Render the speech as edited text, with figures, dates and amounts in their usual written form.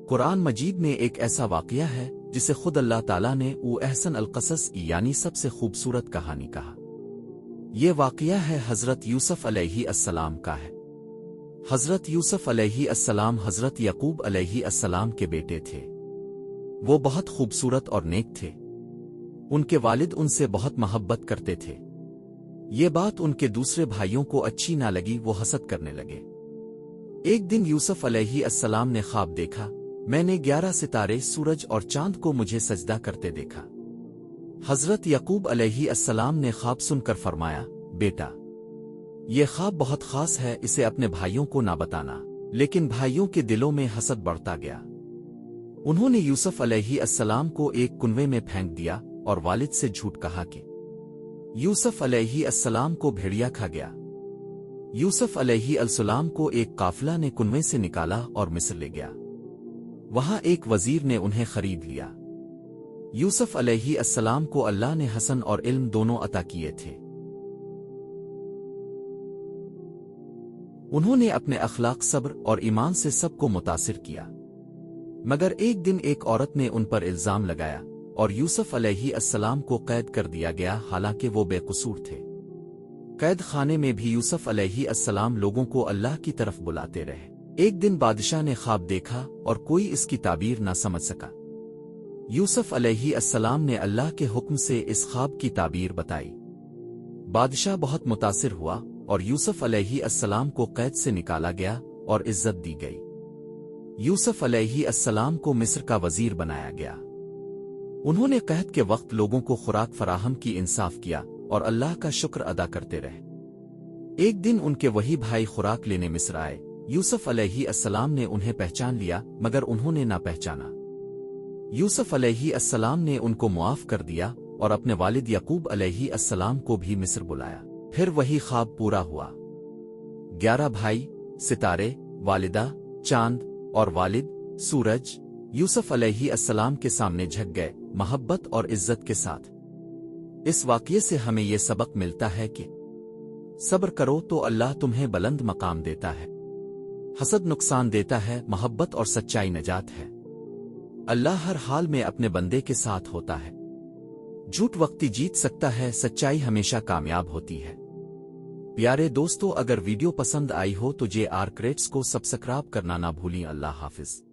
قرآن مجید میں ایک ایسا واقعہ ہے جسے خود اللہ تعالیٰ نے احسن القصص یعنی سب سے خوبصورت کہانی کہا۔ یہ واقعہ ہے حضرت یوسف علیہ السلام کا ہے۔ حضرت یوسف علیہ السلام حضرت یعقوب علیہ السلام کے بیٹے تھے۔ وہ بہت خوبصورت اور نیک تھے۔ ان کے والد ان سے بہت محبت کرتے تھے۔ یہ بات ان کے دوسرے بھائیوں کو اچھی نہ لگی، وہ حسد کرنے لگے۔ ایک دن یوسف علیہ السلام نے خواب دیکھا، میں نے 11 ستارے، سورج اور چاند کو مجھے سجدہ کرتے دیکھا۔ حضرت یعقوب علیہ السلام نے خواب سن کر فرمایا، بیٹا یہ خواب بہت خاص ہے، اسے اپنے بھائیوں کو نہ بتانا۔ لیکن بھائیوں کے دلوں میں حسد بڑھتا گیا۔ انہوں نے یوسف علیہ السلام کو ایک کنویں میں پھینک دیا اور والد سے جھوٹ کہا کہ یوسف علیہ السلام کو بھیڑیا کھا گیا۔ یوسف علیہ السلام کو ایک قافلہ نے کنویں سے نکالا اور مصر لے گیا۔ وہاں ایک وزیر نے انہیں خرید لیا۔ یوسف علیہ السلام کو اللہ نے حسن اور علم دونوں عطا کیے تھے۔ انہوں نے اپنے اخلاق، صبر اور ایمان سے سب کو متاثر کیا۔ مگر ایک دن ایک عورت نے ان پر الزام لگایا اور یوسف علیہ السلام کو قید کر دیا گیا، حالانکہ وہ بے قصور تھے۔ قید خانے میں بھی یوسف علیہ السلام لوگوں کو اللہ کی طرف بلاتے رہے۔ ایک دن بادشاہ نے خواب دیکھا اور کوئی اس کی تعبیر نہ سمجھ سکا۔ یوسف علیہ السلام نے اللہ کے حکم سے اس خواب کی تعبیر بتائی۔ بادشاہ بہت متاثر ہوا اور یوسف علیہ السلام کو قید سے نکالا گیا اور عزت دی گئی۔ یوسف علیہ السلام کو مصر کا وزیر بنایا گیا۔ انہوں نے قحط کے وقت لوگوں کو خوراک فراہم کی، انصاف کیا اور اللہ کا شکر ادا کرتے رہے۔ ایک دن ان کے وہی بھائی خوراک لینے مصر آئے۔ یوسف علیہ السلام نے انہیں پہچان لیا، مگر انہوں نے نہ پہچانا۔ یوسف علیہ السلام نے ان کو معاف کر دیا اور اپنے والد یعقوب علیہ السلام کو بھی مصر بلایا۔ پھر وہی خواب پورا ہوا۔ 11 بھائی، ستارے، والدہ، چاند اور والد، سورج، یوسف علیہ السلام کے سامنے جھک گئے، محبت اور عزت کے ساتھ۔ اس واقعے سے ہمیں یہ سبق ملتا ہے کہ صبر کرو تو اللہ تمہیں بلند مقام دیتا ہے۔ حسد نقصان دیتا ہے، محبت اور سچائی نجات ہے۔ اللہ ہر حال میں اپنے بندے کے ساتھ ہوتا ہے۔ جھوٹ وقتی جیت سکتا ہے، سچائی ہمیشہ کامیاب ہوتی ہے۔ پیارے دوستو، اگر ویڈیو پسند آئی ہو تو JR کریٹس کو سبسکرائب کرنا نہ بھولیں۔ اللہ حافظ۔